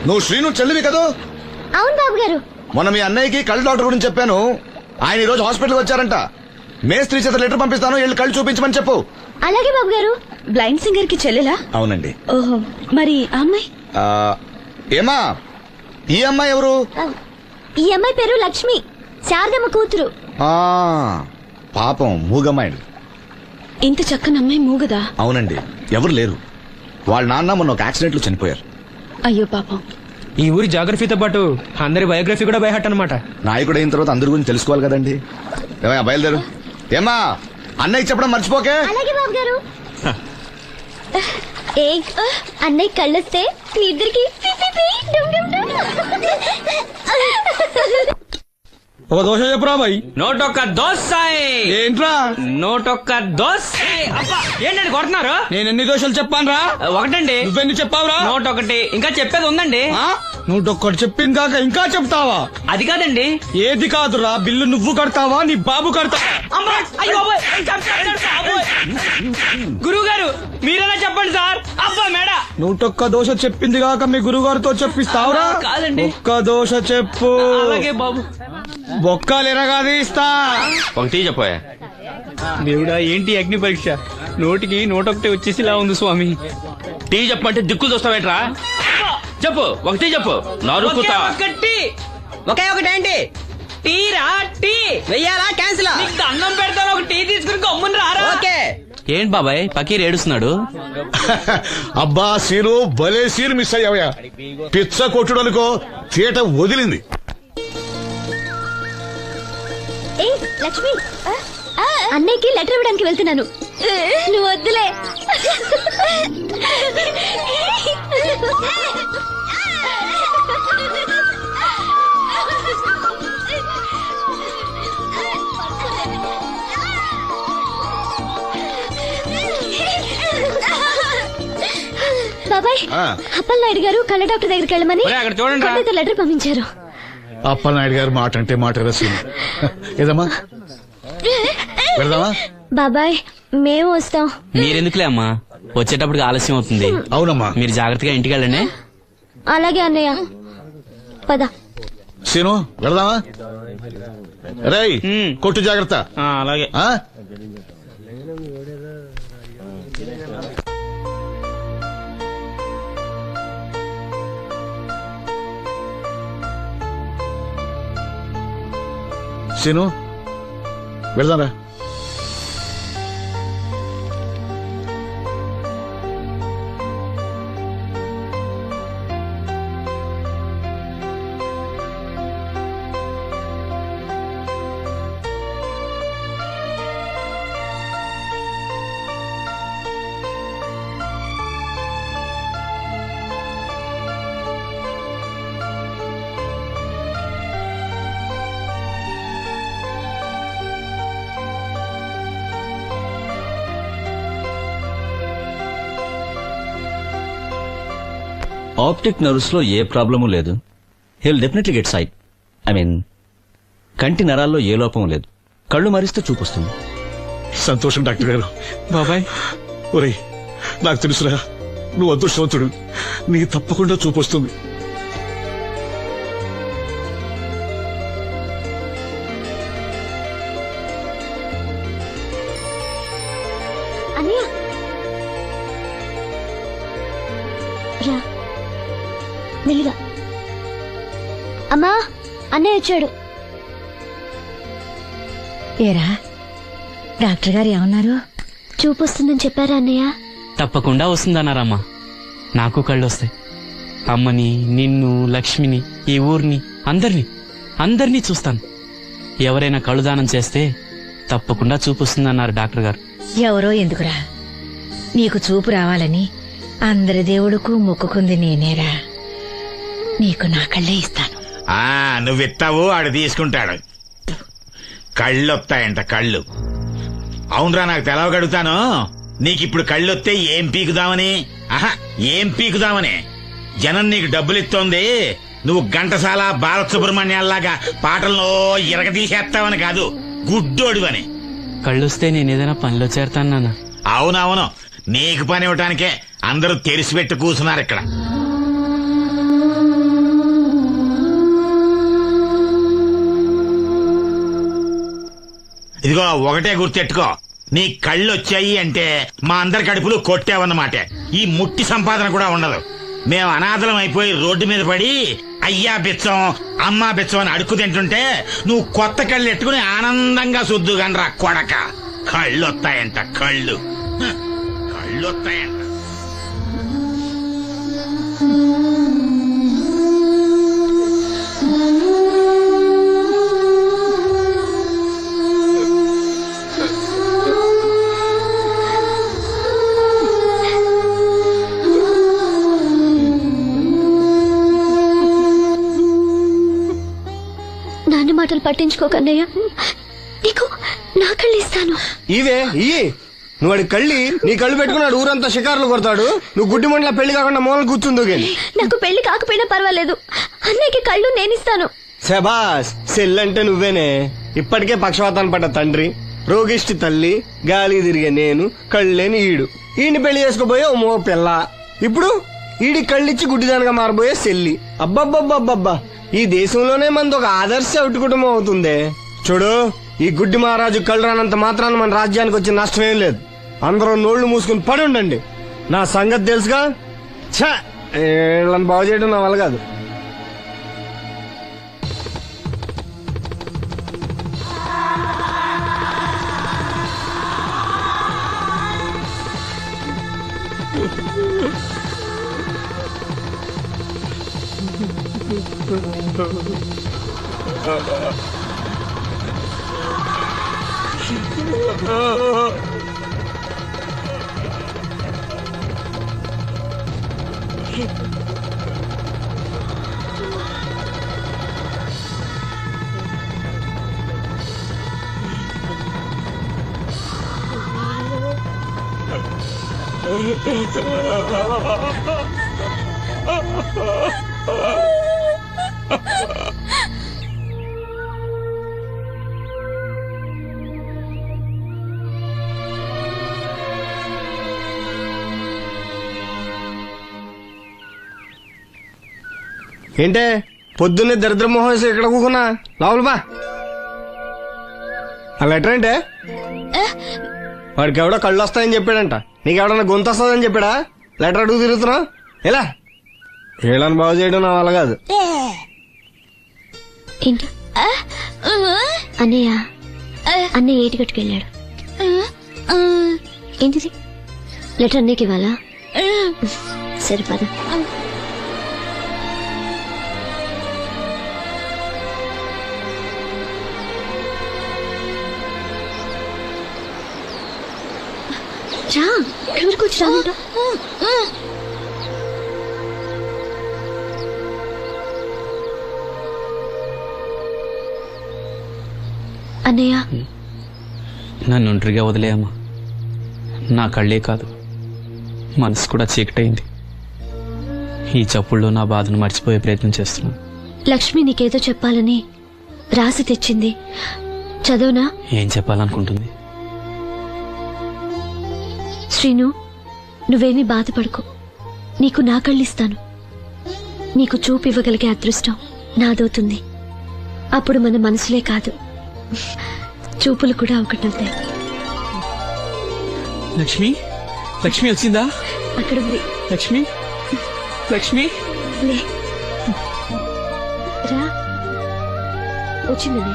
నువ్వు శ్రీను చెల్లివి కదా? అవును బాబు గారు. మొన్న మీ అన్నయ్యకి కళ్ళు డాక్టర్ గురించి చెప్పాను. ఆయన ఈ రోజు హాస్పిటల్ వచ్చారంట. మేస్త్రి చేత లెటర్ పంపిస్తాను, వెళ్ళి కళ్ళు చూపించమని చెప్పు. అలాగే బాబు గారు. బ్లైండ్ సింగర్ కి చెల్లెలా? అవునండి. ఓహో, మరి ఆ అమ్మాయి? ఏమా, ఈ అమ్మాయి ఎవరు? ఈ అమ్మాయి పేరు లక్ష్మి, శారదమ్మ కూతురు. పాపం మూగమ్మాయి. ఇంత చక్కని అమ్మాయి మూగదా? అవునండి, ఎవరు లేరు. వాళ్ళ నాన్న మొన్న ఒక యాక్సిడెంట్ లో చనిపోయారు. అయ్యో పాపం. ఈ ఊరి జాగ్రఫీతో పాటు అందరి బయోగ్రఫీ కూడా బయట అన్నమాట. నాయకుడు అయిన తర్వాత అందరి గురించి తెలుసుకోవాలి కదండి. ఏమయ్యా, బయలుదేరు. ఏమా, అన్నయ్య చెప్పడం మర్చిపోకే. అలాగే బాబు గారు. ఏ అన్నయ్య కళ్ళొస్తే మీ ఇద్దరికి ఒక దోశ చెప్పురా బాయ్. నోటొక్క దోశ. ఏంట్రా నోటొక్క దోశ. అబ్బా, ఏంటండి కొడుతున్నారు? నేను ఎన్ని దోశలు చెప్పాను రా? ఒకటండి. నువ్వెన్ని చెప్పావురా? నోటొకటి. ఇంకా చెప్పేది ఉందండి. నువ్వు ఒక్కటి చెప్పింది కాక ఇంకా చెప్తావా? అది కాదండి. ఏది కాదురా, బిల్లు నువ్వు కడతావా నీ బాబు కడతావా? గురువు గారు మీరైనా చెప్పండి సార్. అబ్బా మేడ. నూటొక్క దోశ చెప్పింది కాక మీ గురుగారితో చెప్పిస్తావురా? కాదండి. ఒక్క దోశ చెప్పు. అలాగే బాబు. బొక్కలు ఎరగాది ఇస్తా. ఒకటి చెప్పోయా. దేవుడా, ఏంటి అగ్ని పరీక్ష? నోటికి నోటొకటి వచ్చేసిలా ఉంది స్వామి. టీ చెప్పమంటే దిక్కులు చూస్తావేట్రా? చెప్పు, ఒకటి చెప్పు. నరుకుతా. ఒకే ఒకటేంటి? టీ రా. టీ వెయ్యాలా క్యాన్సిల్? అన్నం పెడతాను, ఒక టీ తీసుకుని గమ్మున రారా. ఓకే. ఏంటి బాబాయ్ పకీర్ ఏడుస్తున్నాడు? అబ్బా సీను, భలే సీన్ మిస్ అయ్యావయ్యా. పిచ్చ కొట్టుడు అనుకో, థియేటర్ వదిలింది. ఏ లక్ష్మి, అన్నయ్యకి లెటర్ ఇవ్వడానికి వెళ్తున్నాను. నువ్వు వద్దులే. బాబాయ్, అప్పలనాయుడు గారు కళ్ళ డాక్టర్ దగ్గరికి వెళ్ళమని అక్కడ చూడండి లెటర్ పంపించారు. అప్పలనాయుడు గారు మాట అంటే మాట రసీను. ఏదమ్మా, వెళ్దామా? బాబాయ్, మేము వస్తాం. మీరెందుకులే అమ్మా, వచ్చేటప్పటికి ఆలస్యం అవుతుంది. అవునమ్మా. మీరు జాగ్రత్తగా ఇంటికి వెళ్ళండి. అలాగే అన్నయ్య, పద. సీను, వెళ్దామా? రేయ్, కొట్టు జాగ్రత్త. అలాగే. సీను, వెళ్దాంరా. ఆప్టిక్ నర్వ్స్ లో ఏ ప్రాబ్లము లేదు. He'll definitely get sight. కంటి నరాల్లో ఏ లోపం లేదు. కళ్ళు మరిస్తే చూపొస్తుంది. సంతోషం డాక్టర్ గారు. బాబాయ్, ఒరేయ్, నాకు తెలుసురా, నువ్వు అదృష్టవంతుడు. నీకు తప్పకుండా చూపొస్తుంది. అన్నయ్య రా, మెల్లిగా. అమ్మా, అన్నయ్య వచ్చాడు. ఏరా, డాక్టర్ గారు ఏమన్నారు? చూపొస్తుందని చెప్పారా అన్నయ్య? తప్పకుండా వస్తుందన్నారమ్మా. నాకు కళ్ళు వస్తాయి. అమ్మని, నిన్ను, లక్ష్మిని, ఈ ఊరిని, అందరినీ చూస్తాను. ఎవరైనా కళ్ళు దానం చేస్తే తప్పకుండా చూపొస్తుందన్నారు డాక్టర్ గారు. ఎవరో ఎందుకురా, నీకు చూపు రావాలని అందరి దేవుడుకు మొక్కుకుంది నేనేరా. నీకు నా కళ్ళే ఇస్తాను. నువ్విస్తావు, ఆడు తీసుకుంటాడు. కళ్ళొస్తాయంట, కళ్ళు. అవునరా, నాకు తెలవగడుగుతాను. నీకిప్పుడు కళ్ళొస్తే ఏం పీకుదామని? ఏం పీకుదామని? జనం నీకు డబ్బులిస్తోంది, నువ్వు ఘంటసాల బాలసుబ్రహ్మణ్యాల్లాగా పాటల్లో ఇరగదీసేస్తావని కాదు, గుడ్డోడివని. కళ్ళొస్తే నేనేదైనా పనిలో చేరతాను నాన్న. అవునవును, నీకు పని ఇవ్వటానికే అందరూ తెరిసిపెట్టి కూర్చున్నారు ఇక్కడ. ఇదిగో ఒకటే గుర్తెట్టుకో, నీ కళ్ళు వచ్చాయి అంటే మా అందరి కడుపులు కొట్టావన్నమాట. ఈ ముట్టి సంపాదన కూడా ఉండదు. మేము అనాథలం అయిపోయి రోడ్డు మీద పడి అయ్యా బిచ్చం అమ్మా బిచ్చం అని అడుక్కు తింటుంటే నువ్వు కొత్త కళ్ళు ఎట్టుకుని ఆనందంగా సుద్దుగనరా కొడక. కళ్ళు వస్తాయంట, కళ్ళు వస్తాయంట. నాన్న మాటలు పట్టించుకోకన్నయ్య, నీకు నా కళ్ళు ఇస్తాను. ఇవే ఇయ్యి నువ్వు వాడి కళ్ళి నీ కళ్ళు పెట్టుకున్నాడు ఊరంతా షికారులు కొడతాడు. నువ్వు గుడ్డి మండల పెళ్లి కాకుండా మూలలు కూర్చుందో గాని. నాకు పెళ్లి కాకపోయినా పర్వాలేదు, అన్నయ్యకి కళ్ళు నేనిస్తాను. శబాస్, సెల్లంటే నువ్వేనే. ఇప్పటికే పక్షవాతాన్ని పడ్డ తండ్రి, రోగిష్టి తల్లి, గాలి తిరిగే నేను, కళ్ళేని ఈడు. ఈయన్ని పెళ్లి చేసుకోబోయే ఓ మో పిల్ల. ఇప్పుడు ఈడి కళ్ళిచ్చి గుడ్డిదానిగా మారబోయే సెల్లి. అబ్బబ్బబ్బబ్బబ్బా, ఈ దేశంలోనే మనది ఒక ఆదర్శ అవుట్ కుటుంబం అవుతుందే. చూడు, ఈ గుడ్డి మహారాజు కళ్ళు రానంత మాత్రాన మన రాజ్యానికి వచ్చిన నష్టమేం లేదు. అందరూ నోళ్లు మూసుకుని పడి ఉండండి. నా సంగతి తెలుసుగా. ఛా, వీళ్ళని బాగు చేయడం నా వల్ల కాదు. ఏంటే పొద్దున్నే దరిద్ర మోహన్ ఇక్కడ కూకున్నా? లోపల బా. ఆ లెటర్ ఏంటే? వాడికి ఎవడో కళ్ళు వస్తాయని చెప్పాడంట. నీకెవడన్నా గొంతు వస్తుందని చెప్పాడా? లెటర్ అడుగు తిరుగుతున్నావు ఎలా? వీళ్ళని బాగు చేయడం నా వల్ల కాదు. ఏంటి అన్నయ్య? అన్నయ్య ఏటి కట్టుకెళ్ళాడు. ఏంటిది? లెటర్ అన్నయ్యకి ఇవ్వాలా? సరే పద. రా, ఇక్కడ వరకు వచ్చి రామంటా. అన్నయ్య, నన్ను ఒంటరిగా వదిలేయమ్మా. నా కళ్ళే కాదు, మనసు కూడా చీకటైంది. ఈ చప్పుల్లో నా బాధను మర్చిపోయే ప్రయత్నం చేస్తున్నాను. లక్ష్మి నీకేదో చెప్పాలని రాసి తెచ్చింది, చదవనా? ఏం చెప్పాలనుకుంటుంది? శ్రీను, నువ్వేమీ బాధపడకు. నీకు నా కళ్ళిస్తాను. నీకు చూపు ఇవ్వగలిగే అదృష్టం నాదవుతుంది. అప్పుడు మన మనసులే కాదు, చూపులు కూడా ఒకటవుతాయి. లక్ష్మి, లక్ష్మి వచ్చిందా? అక్కడ ఉంది. లక్ష్మి, లక్ష్మి లే, రా. వచ్చిందని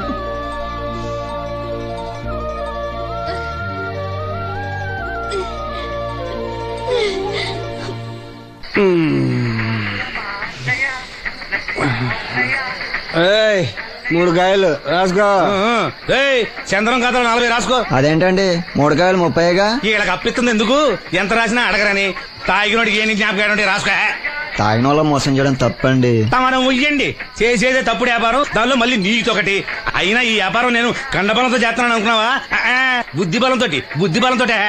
ఏయ్, 3 కాయలు రాసుకో. చంద్రం కథలు 40 రాసుకో. అదేంటండి 3 కాయలు 30గా? వీళ్ళకి అప్పిస్తుంది ఎందుకు? ఎంత రాసినా అడగరని. తాగినోడికి ఏ జ్ఞాపకం రాసుకో. తాగిన వాళ్ళ మోసం చేయడం తప్పండి. మనం ఉయ్యండి, చేసేదే తప్పుడు వ్యాపారం, దానిలో మళ్ళీ నీతొకటి. అయినా ఈ వ్యాపారం నేను కండబలంతో చేస్తున్నాను అనుకున్నావా? బుద్ధి బలంతో.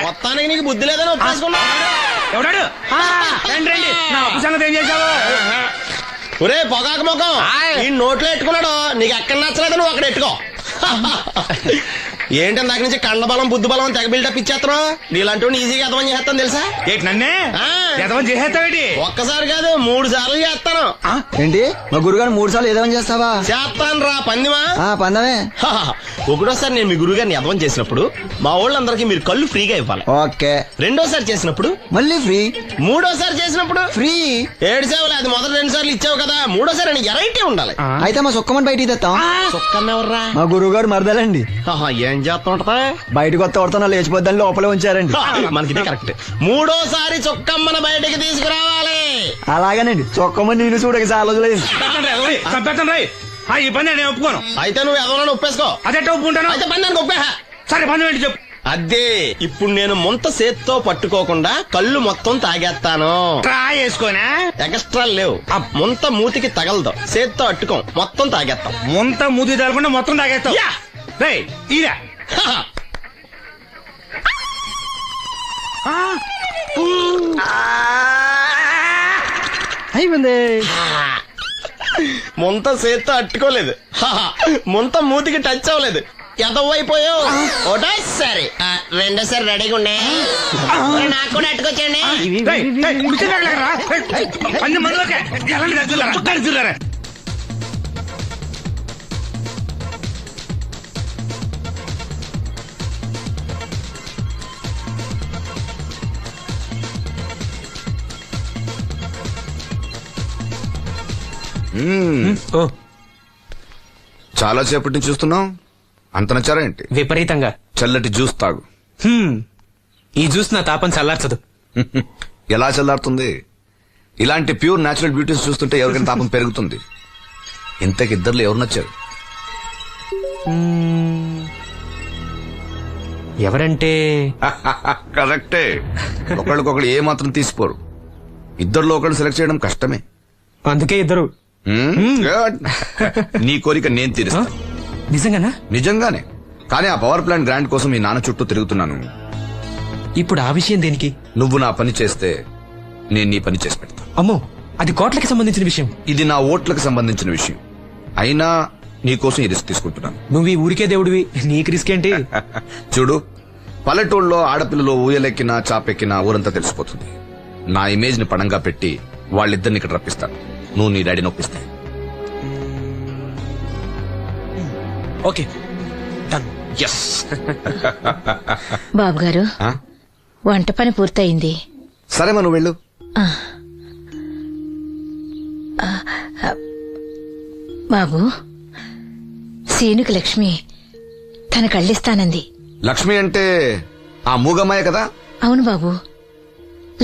మొత్తానికి నీకు బుద్ధి లేదని ఒప్పేసుకున్నా. ఎవడాడు? రండి రండి, నా అప్పు సంగతి ఏం చేశావు? ఒరే పొగాకు ముఖం, ఈ నోట్లో ఎట్టుకున్నాడు. నీకు ఎక్కడ నచ్చలేదు, నువ్వు అక్కడ ఎట్టుకో. ఏంటి దాని నుంచి కండబలం బుద్ధి బలం తెగ బిల్డప్ ఇచ్చేస్తున్నావు? నీలాంటి ఈజీగా అర్థం చేస్తాను తెలుసా? ఏంటి నన్నే? ఎదవని చేసేస్తావేటి? ఒక్కసారి కాదు 3 సార్లు చేస్తాను. ఏంటి మా గురుగారు 3 సార్లు ఏదేమని చేస్తావా? చేస్తాను రా పందిమా. పందమే. ఒకటోసారి నేను మీ గురువు గారిని ఎదవం చేసినప్పుడు మా వాళ్ళందరికీ మీరు కళ్ళు ఫ్రీగా ఇవ్వాలి. ఓకే. రెండోసారి చేసినప్పుడు మళ్ళీ ఫ్రీ. మూడోసారి చేసినప్పుడు ఫ్రీ. 7 సేవలు అది మొదటి 2 సార్లు ఇచ్చావు కదా, మూడోసారి అని ఎరైటీ ఉండాలి. అయితే మా సుక్కమని బయటికి తెస్తాం. చొక్కన్నెవర్రా? మా గురువు గారు మరదలండి. ఏం చేస్తా ఉంటదా? బయటకు వస్తే కొడతా లేచిపోద్దని లోపలే ఉంచారండి. మనకి కరెక్ట్. మూడోసారి చొక్కమ్మన బయటికి తీసుకురావాలి. అలాగేనండి. చొక్కమని నేను చూడక చాలా రోజులైంది. ఈ పని నేను ఒప్పుకోను. అయితే నువ్వు ఎవరైనా ఒప్పేసుకో. అదే ఒప్పుకుంటాను. అయితే పని దానికి ఒప్పేహ. సరే పని ఏంటి చెప్పు. అదే ఇప్పుడు నేను ముంత చేత్తో పట్టుకోకుండా కళ్ళు మొత్తం తాగేస్తాను. ట్రై చేసుకోనా? ఎక్స్ట్రా లేవు. ముంత మూతికి తగలదు, చేత్తో అట్టుకోం, మొత్తం తాగేస్తాం. ముంత మూతి తగలకుండా మొత్తం తాగేస్తావు. ఇదా అయిపోయింది. ముంత చేత్తో అట్టుకోలేదు, ముంత మూతికి టచ్ అవ్వలేదు, ఎదవైపోయావు. ఒకటోసారి రెండోసారి రెడీగా ఉండే. నాకు కూడా అట్టుకొచ్చండి. చాలా సేపటి నుంచి చూస్తున్నాం. అంత నచ్చారా ఏంటి? విపరీతంగా. చల్లటి జ్యూస్ తాగు. ఈ జ్యూస్ నా తాపం చల్లార్చదు. ఎలా చల్లారుతుంది? ఇలాంటి ప్యూర్ న్యాచురల్ బ్యూటీస్ చూస్తుంటే ఎవరికైనా తాపం పెరుగుతుంది. ఇంతకి ఇద్దరు ఎవరు నచ్చారు? ఎవరంటే? కరెక్టే. ఒకళ్ళకొకళ్ళు ఏ మాత్రం తీసిపోరు. ఇద్దరిలో ఒకళ్ళు సెలెక్ట్ చేయడం కష్టమే. అందుకే ఇద్దరు. Good. నీ కోరిక నేను తీరుస్తా. నిజంగానా? నిజంగానే. కానీ ఆ పవర్ ప్లాంట్ గ్రాంట్ కోసం మీ నాన్న చుట్టూ తిరుగుతున్నాను. ఇప్పుడు ఆ విషయం దేనికి? నువ్వు నా పని చేస్తే నేను నీ పని చేసి పెడతా. అమ్మో, అది కోట్లకి సంబంధించిన విషయం. ఇది నా ఓట్లకు సంబంధించిన విషయం. అయినా నీకోసం ఈ రిస్క్ తీసుకుంటున్నాను. నువ్వు ఈ ఊరికే దేవుడివి, నీకు రిస్క్ ఏంటి? చూడు, పల్లెటూళ్ళలో ఆడపిల్లలు ఊయలెక్కినా చాపెక్కినా ఊరంతా తెలిసిపోతుంది. నా ఇమేజ్ ని పణంగా పెట్టి వాళ్ళిద్దరిని ఇక్కడ రప్పిస్తాను. నువ్వు నీ డాడీ నొప్పిస్తా. Okay, done. ఎస్. బాబు గారు, వంట పని పూర్తయింది. సరే మనం వెళ్ళు. బాబు, సీనుకి లక్ష్మి తన కళ్ళిస్తానంది. లక్ష్మి అంటే ఆ మూగమ్మాయ కదా? అవును బాబు,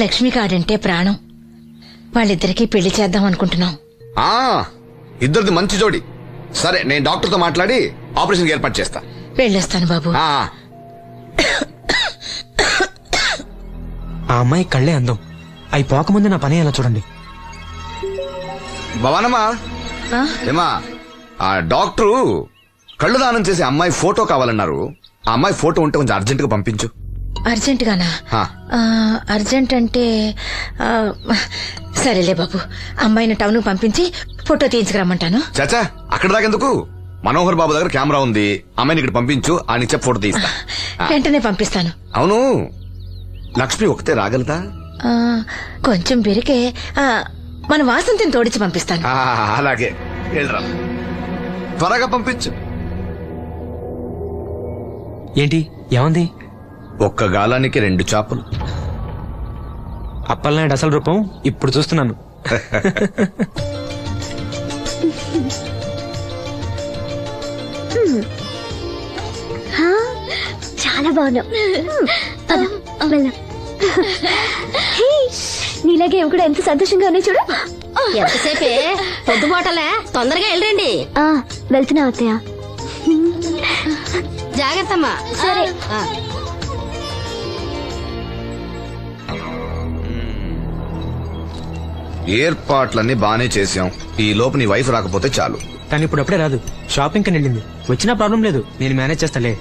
లక్ష్మి కాడంటే ప్రాణం. వాళ్ళిద్దరికీ పెళ్లి చేద్దాం అనుకుంటున్నాం. ఇద్దరిది మంచి జోడి. సరే, నేను డాక్టర్తో మాట్లాడి ఆపరేషన్ ఏర్పాటు చేస్తా. వెళ్ళొస్తాను బాబు. ఆ అమ్మాయి కళ్ళే అందం. అవి పోకముందు నా పని ఎలా చూడండి. భవానమ్మా, ఏమా, ఆ డాక్టరు కళ్ళు దానం చేసే అమ్మాయి ఫోటో కావాలన్నారు. ఆ అమ్మాయి ఫోటో ఉంటే కొంచెం అర్జెంట్ గా పంపించు. అర్జెంట్ గానా? అర్జెంట్ అంటే సరేలే బాబు, అమ్మాయిని టౌన్ పంపించి ఫోటో తీయించుకురమ్మంటాను. చాచా, అక్కడ దాకెందుకు? మనోహర్ బాబు దగ్గర కెమెరా ఉంది. అమ్మాయిని ఇక్కడ పంపించు, ఆయన చెప్పి ఫోటో తీస్తా. వెంటనే పంపిస్తాను. అవును, లక్ష్మి ఒకతే రాగలదా? కొంచెం బెరికే, మన వాసంతిని తోడిచి పంపిస్తాను. అలాగే, వెళ్ళరా, త్వరగా పంపించు. ఏంటి, ఏమంది? ఒక్క గాలానికి 2 చేపలు. అప్పలనాయుడు అసలు రూపం ఇప్పుడు చూస్తున్నాను. చాలా బాగున్నావు. నీలాగే ఇవి కూడా ఎంత సంతోషంగా ఉన్నాయి చూడు. ఎంతసేపే పొద్దుబాటలే, తొందరగా వెళ్ళండి. వెళ్తున్నా అత్తయ్య. జాగ్రత్తమ్మా. సరే. ఏర్పాట్లన్నీ బానే చేసాం. ఈ లోపు నీ వైఫ్ రాకపోతే చాలు. కానీ ఇప్పుడు అప్పుడే రాదు, షాపింగ్ కని వెళ్ళింది. వచ్చినా ప్రాబ్లం లేదు, నేను మేనేజ్ చేస్తాలే.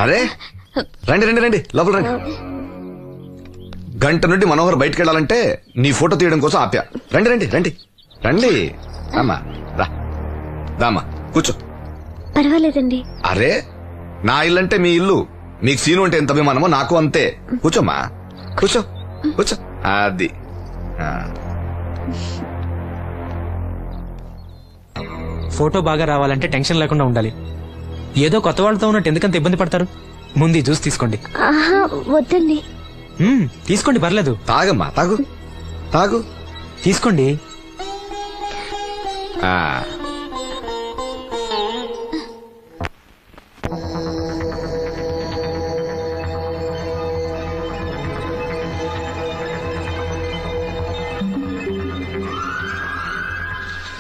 అరే, రండి రండి రండి, లోపల రండి. గంట నుండి మనోహర్ బయటకు వెళ్ళాలంటే నీ ఫోటో తీయడం కోసం ఆప్యా. రండి రండి రండి రండి. రామా రా దామా కూర్చో. పర్వాలేదండి. అరే నా ఇల్లు అంటే మీ ఇల్లు, మీకు సీను అంటే ఎంత అభిమానమో నాకు అంతే. కూర్చోమ్మా కూర్చో కూర్చో. అది ఆ. ఫోటో బాగా రావాలంటే టెన్షన్ లేకుండా ఉండాలి. ఏదో కొత్త వాళ్ళతో ఉన్నట్టు ఎందుకంత ఇబ్బంది పడతారు? ముందు ఈ జ్యూస్ తీసుకోండి. ఆహా, వద్దండి. తీసుకోండి, పర్లేదు. తాగమ్మా, తాగు తాగు, తీసుకోండి. ఆ.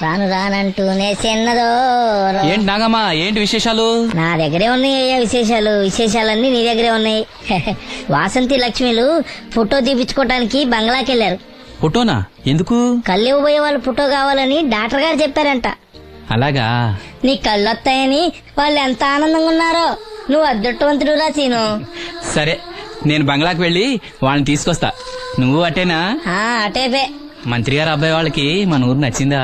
రాను రానంటూనే చిన్నదో. ఏంటి నాగమ్మా, ఏంటి విశేషాలు? నా దగ్గరే ఉన్నాయి అయ్యా విశేషాలన్నీ నీ దగ్గరే ఉన్నాయి. వాసంతి లక్ష్మిలు ఫోటో తీపించుకోవటానికి బంగ్లాకి వెళ్ళారు. ఫోటోనా? ఎందుకు? కళ్ళు ఇవ్వబోయే వాళ్ళ ఫోటో కావాలని డాక్టర్ గారు చెప్పారంట. అలాగా? నీ కళ్ళు వస్తాయని వాళ్ళు ఎంత ఆనందంగా ఉన్నారో. నువ్వు అదృష్టవంతుడు రా సీను. సరే, నేను బంగ్లాకి వెళ్ళి వాళ్ళని తీసుకొస్తా. నువ్వు అటేనా? అటేపే. మంత్రి గారు అబ్బాయి వాళ్ళకి మన ఊరు నచ్చిందా?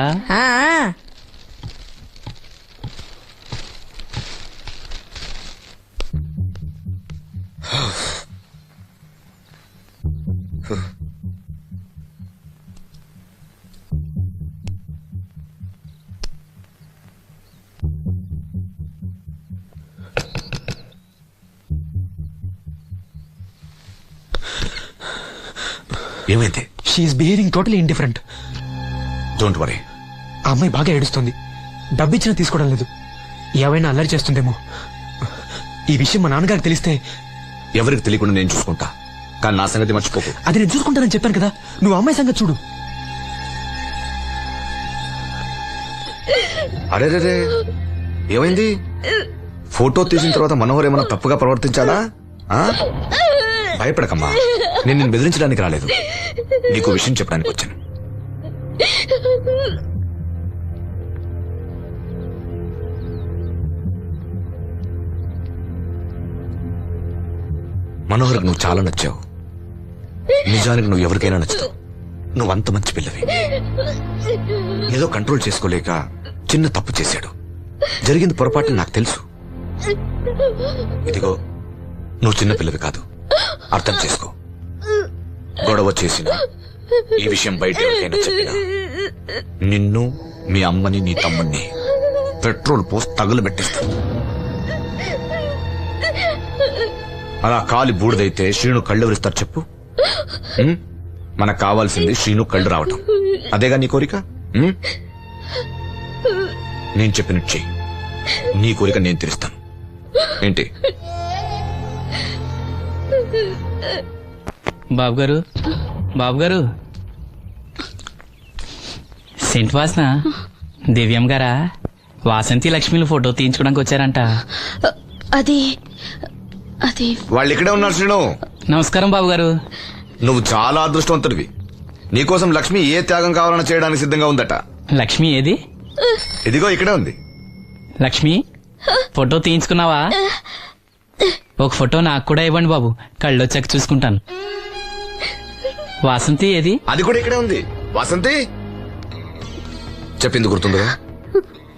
ఏమైంది? She is behaving totally indifferent. Don't worry. ఆ అమ్మాయి బాగా ఏడుస్తుంది. డబ్బిచ్చినా తీసుకోవడం లేదు. ఏవైనా అల్లరి చేస్తుందేమో. ఈ విషయం మా నాన్నగారికి తెలిస్తే? ఎవరికి తెలియకుండా నేను చూసుకుంటా, కానీ నా సంగతి మర్చిపోకు. అది నేను చూసుకుంటానని చెప్పాను కదా, నువ్వు అమ్మాయి సంగతి చూడు. అరే రే, ఏమైంది? ఫోటో తీసిన తర్వాత మనోహర్ ఏమన్నా తప్పుగా ప్రవర్తించాడా? భయపడకమ్మా, నేను నిన్ను బెదిరించడానికి రాలేదు, నీకు విషయం చెప్పడానికి వచ్చాను. మనోహర్కి నువ్వు చాలా నచ్చావు. నిజానికి నువ్వు ఎవరికైనా నచ్చుతావు. నువ్వంత మంచి పిల్లవి. ఏదో కంట్రోల్ చేసుకోలేక చిన్న తప్పు చేశాడు. జరిగింది పొరపాటు నాకు తెలుసు. ఇదిగో, నువ్వు చిన్న పిల్లవి కాదు, అర్థం చేసుకో. గొడవ చేసిన ఈ విషయం బయట ఎవరికైనా చెప్పినా నిన్ను, మీ అమ్మని, నీ తమ్ముణ్ణి పెట్రోల్ పోసి తగులు పెట్టిస్తాను. అలా కాలి బూడిదైతే శ్రీను కళ్ళు ఎవరిస్తారు చెప్పు? మనకు కావాల్సింది శ్రీను కళ్ళు రావటం. అదేగా నీ కోరిక? నేను చెప్పినట్టు చెయ్యి, నీ కోరిక నేను తీరుస్తాను. ఏంటి? బాబు గారు, సెంట్ వాసన దివ్యం గారా? వాసంతి లక్ష్మిలు ఫోటో తీయించుకోవడానికి వచ్చారంట. అది వాళ్ళు ఇక్కడే ఉన్నారు. శ్రీను, నమస్కారం బాబు గారు. నువ్వు చాలా అదృష్టవంతుడివి. నీకోసం లక్ష్మి ఏ త్యాగం కావాలన్నా చేయడానికి సిద్ధంగా ఉందట. లక్ష్మి ఏది? ఇదిగో ఇక్కడే ఉంది. లక్ష్మి, ఫోటో తీయించుకున్నావా? ఒక ఫోటో నాకు కూడా ఇవ్వండి బాబు, కళ్ళు వచ్చాక చూసుకుంటాను. వాసంతి ఏది? అది కూడా ఇక్కడే ఉంది. వాసంతి చెప్పింది గుర్తుందిగా?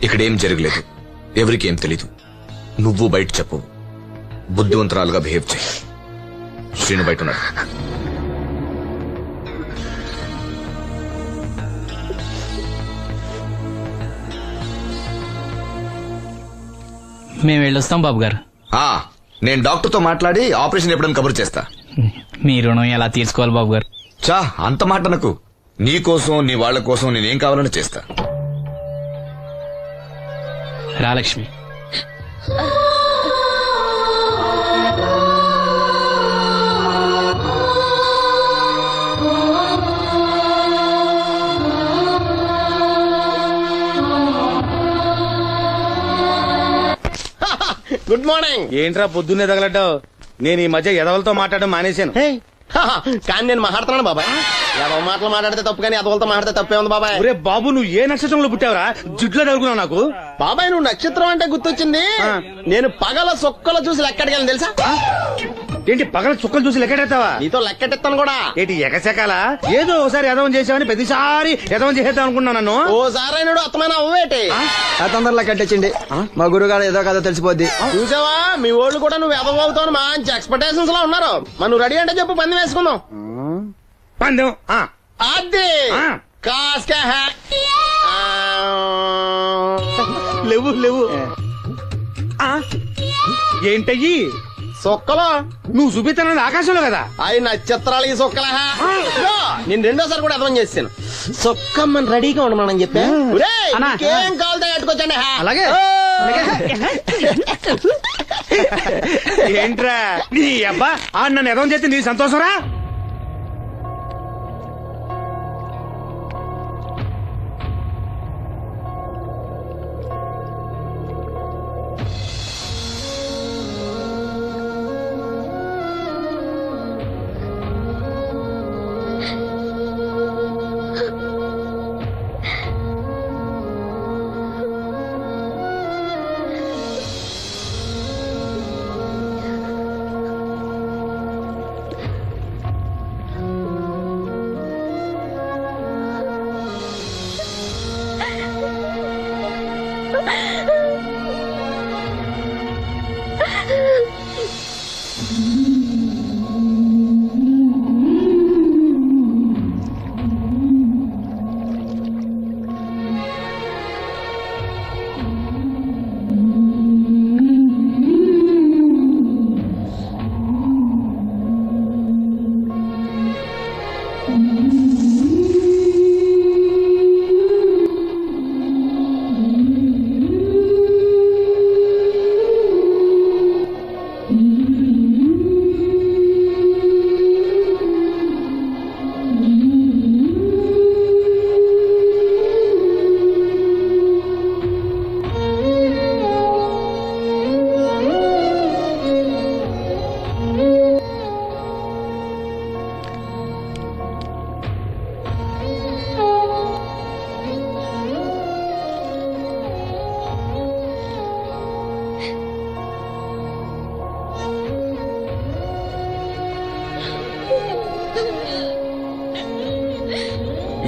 ఇక్కడేం జరగలేదు, ఎవరికి ఏం తెలీదు. నువ్వు బయట చెప్పు, బుద్ధివంతరాలుగా బిహేవ్ చేయి. శ్రీను బయట ఉన్నాడు. మేము వెళ్ళొస్తాం బాబు గారు. నేను డాక్టర్తో మాట్లాడి ఆపరేషన్ ఎప్పుడని కబురు చేస్తా. మీ రుణం ఎలా తీర్చుకోవాలి బాబు గారు? చా, అంత మాట నాకు. నీ కోసం, నీ వాళ్ళ కోసం నేనేం కావాలని చేస్తా. రా లక్ష్మి. Good morning. ఏంట్రా పొద్దున్నే తగలడ్డావు? నేను ఈ మధ్య ఎదవలతో మాట్లాడడం మానేశాను. కానీ నేను మాట్లాడుతున్నాను బాబాయ్. ఎదవ మాటలు మాట్లాడితే తప్పు, కానీ ఎదవలతో మాట్లాడితే తప్పే ఉంది బాబాయ్. ఒరే బాబు, నువ్వు ఏ నక్షత్రంలో పుట్టావురా? జుట్లో తగులుకున్నావు నాకు. బాబాయ్, నువ్వు నక్షత్రం అంటే గుర్తొచ్చింది. నేను పగల సొక్కల చూసి ఎక్కడికి వెళ్ళను తెలుసా? ఏంటి పగల చుక్కలు చూసి లెక్కెడతావా? నీతో లెక్కెట్టాను కూడా. ఏంటి ఎగసెకాల ఏదో ఒకసారి ఎదవం చేసావని ప్రతిసారి ఎదవం చేసేద్దాం అనుకున్నా నన్ను. ఓసారి అయినాడు అత్తమైన అవ్వేటి. తొందరలో కట్టించండి, మా గురుగారు ఏదో కదా తెలిసిపోద్ది. చూసావా మీ ఓళ్ళు కూడా నువ్వు ఎదవవుతావు మంచి ఎక్స్పెక్టేషన్స్ లో ఉన్నారు. మరి నువ్వు రెడీ అంటే చెప్పు, పందెం వేసుకుందాం. పందెం అది కాస్క లేవు లేవు. ఏంటయ్యి సొక్కలో నువ్వు చూపిస్తానది ఆకాశంలో కదా? అవి నక్షత్రాలు ఈ సొక్కల. నేను రెండోసారి కూడా అర్థం చేస్తాను. సొక్కమ్మని రెడీగా ఉండమని చెప్పా. ఏం కావాలతో కట్టుకొచ్చండి. అలాగే ఏంట్రా నీ అబ్బా నన్ను ఎదవం చేస్తే నీ సంతోషరా?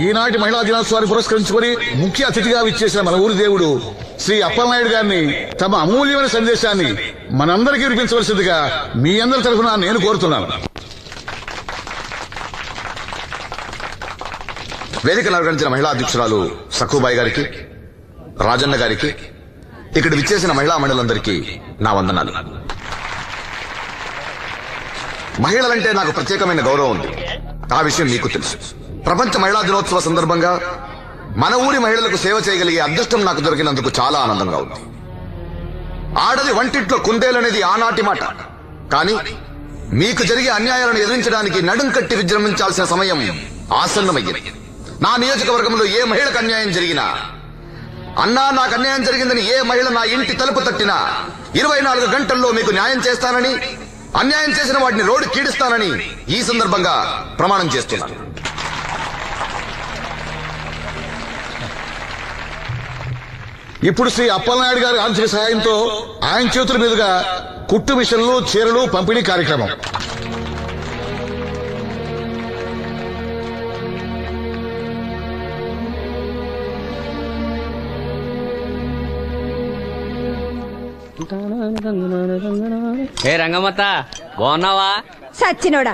ఈనాటి మహిళా దినోత్సవాన్ని పురస్కరించుకుని ముఖ్య అతిథిగా విచ్చేసిన మన ఊరి దేవుడు శ్రీ అప్పలనాయుడు గారిని తమ అమూల్యమైన సందేశాన్ని మనందరికీ వినిపించవలసిందిగా మీ అందరి తరఫున నేను కోరుతున్నాను. వేదికను అలంకరించిన మహిళా అధ్యక్షురాలు సఖుబాయి గారికి, రాజన్న గారికి, ఇక్కడ విచ్చేసిన మహిళా మండలందరికీ నా వందనాలు. మహిళలంటే నాకు ప్రత్యేకమైన గౌరవం ఉంది. ఆ విషయం మీకు తెలుసు. ప్రపంచ మహిళా దినోత్సవ సందర్భంగా మన ఊరి మహిళలకు సేవ చేయగలిగే అదృష్టం నాకు దొరికినందుకు చాలా ఆనందంగా ఉంది. ఆడది వంటింట్లో కుందేలనేది ఆనాటి మాట. కానీ మీకు జరిగే అన్యాయాలను ఎదిరించడానికి నడుం కట్టి విజృంభించాల్సిన సమయం ఆసన్నమయ్యింది. నా నియోజకవర్గంలో ఏ మహిళకు అన్యాయం జరిగినా, అన్నా నాకు అన్యాయం జరిగిందని ఏ మహిళ నా ఇంటి తలుపు తట్టినా 24 గంటల్లో మీకు న్యాయం చేస్తానని, అన్యాయం చేసిన వాటిని రోడ్డు కీడిస్తానని ఈ సందర్భంగా ప్రమాణం చేస్తున్నాను. ఇప్పుడు శ్రీ అప్పలనాయుడు గారి ఆర్థిక సహాయంతో ఆయన చేతుల మీదుగా కుట్టు మిషన్లు, చీరలు పంపిణీ కార్యక్రమం. ఏ రంగమ్మత్త బాగున్నావా? సచ్చినోడా,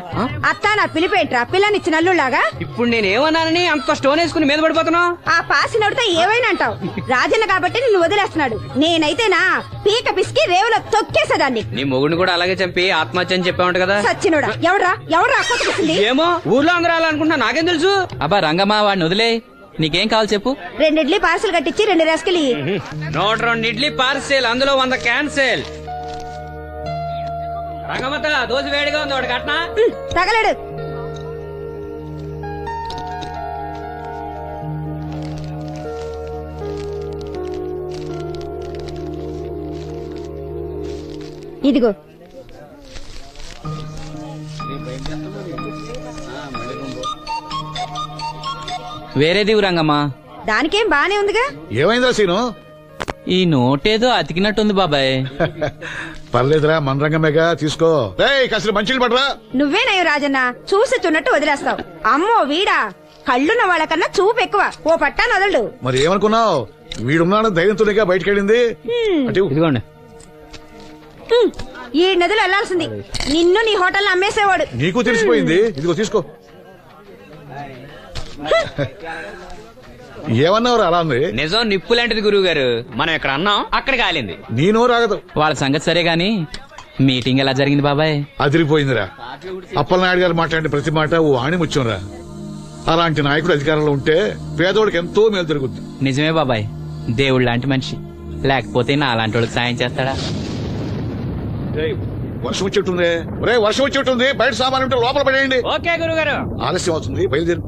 అత్త నా పిలిపేంట్రా పిల్లనిచ్చిన అల్లులాగా. ఇప్పుడు నేనేమన్నానని అంత స్టోన్ వేసుకుని మీద పడిపోతున్నావు? ఆ పాసినోడితో ఏవైనా అంటావు. రాజన్న కాబట్టి నిన్ను వదిలేస్తున్నాడు. నేనైతేనా పీక పిసికి రేవులో తొక్కేసేదాన్ని. నీ మొగుడిని కూడా అలాగే చంపి ఆత్మహత్య అని చెప్పావంట కదా? సచ్చినోడా, ఎవడ్రా కొట్టుకొచ్చింది? ఏమో ఊర్లో అందరూ అలా అనుకుంటున్నా, నాకేం తెలుసు? అబ్బా రంగమ్మ, వాడిని వదిలే. నీకేం కావాలి చెప్పు. 2 ఇడ్లీ పార్సల్ కట్టించి 2 రస్కలి. 102 ఇడ్లీ పార్సెల్, అందులో 100 క్యాన్సెల్. రంగమ్మత దోశ వేడిగా ఉంది, వాడు కట్నా? తగలడు. ఇదిగో. వేరేది రంగమ్మా. దానికేం బానే ఉందిగా. ఏమైందా సీను? ఈ నోటేదో అతికినట్టుంది బాబాయ్. పర్లేదురా మన రంగమేగా తీసుకో. కాస్త మంచిలు పడరా. నువ్వేనయ్యో రాజన్న చూసి చున్నట్టు వదిలేస్తావు. అమ్మో వీడా కళ్ళున్న వాళ్ళకన్నా చూపు ఎక్కువ. ఓ పట్టా నదలడు. మరి ఏమనుకున్నావు, వీడున్నాడు ధైర్యంతోనేగా బయటకెళ్ళింది. అంటే ఇదిగోండి. ఈ నదులు వెళ్లాల్సింది. నిన్ను నీ హోటల్ అమ్మేసేవాడు. నీకు తెలిసిపోయింది. ఇదిగో తీసుకో. ఏమన్నావు అలా ఉంది? నిజం నిప్పు లాంటిది గురువు గారు. మనం ఇక్కడ అన్నాం, అక్కడ కాలింది. నేను రాగదు. వాళ్ళ సంగతి సరే గాని మీటింగ్ ఎలా జరిగింది బాబాయ్? అదిరిపోయిందిరా. అప్పలనాయుడు గారు మాట్లాడిన ప్రతి మాట ఓ ఆణిముత్యంరా. అలాంటి నాయకుడు అధికారంలో ఉంటే పేదోడికి ఎంతో మేలు జరుగుద్ది. నిజమే బాబాయ్, దేవుడు లాంటి మనిషి. లేకపోతే నా అలాంటి వాళ్ళకి సాయం చేస్తాడా? వర్షం వచ్చేట్టుంది. వర్షం వచ్చేట్టుంది. బయట సామాన్ ఉంటే లోపల పడేయండి. ఓకే గురుగారు. ఆలస్యం అవుతుంది, బయలుదేరు.